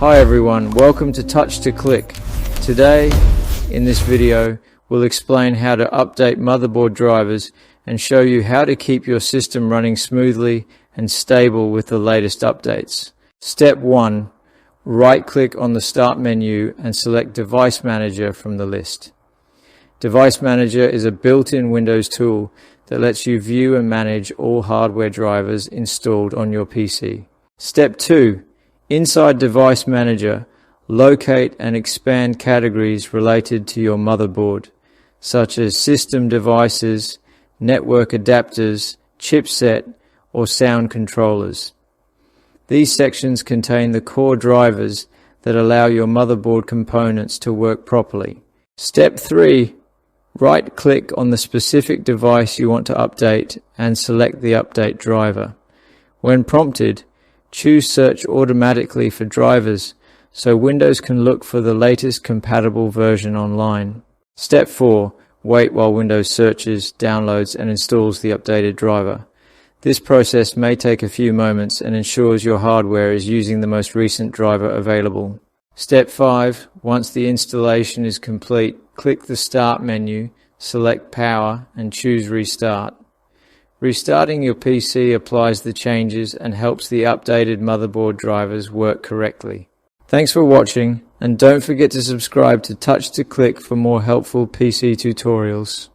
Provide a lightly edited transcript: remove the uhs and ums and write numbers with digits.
Hi everyone, welcome to Touch to Click. Today, in this video, we'll explain how to update motherboard drivers and show you how to keep your system running smoothly and stable with the latest updates. Step 1. Right-click on the Start menu and select Device Manager from the list. Device Manager is a built-in Windows tool that lets you view and manage all hardware drivers installed on your PC. Step 2. Inside Device Manager, locate and expand categories related to your motherboard, such as system devices, network adapters, chipset, or sound controllers. These sections contain the core drivers that allow your motherboard components to work properly. Step 3. Right-click on the specific device you want to update and select the update driver. When prompted, choose Search automatically for drivers so Windows can look for the latest compatible version online. Step 4. Wait while Windows searches, downloads, and installs the updated driver. This process may take a few moments and ensures your hardware is using the most recent driver available. Step 5. Once the installation is complete, click the Start menu, select Power, and choose Restart. Restarting your PC applies the changes and helps the updated motherboard drivers work correctly. Thanks for watching, and don't forget to subscribe to Touch to Click for more helpful PC tutorials.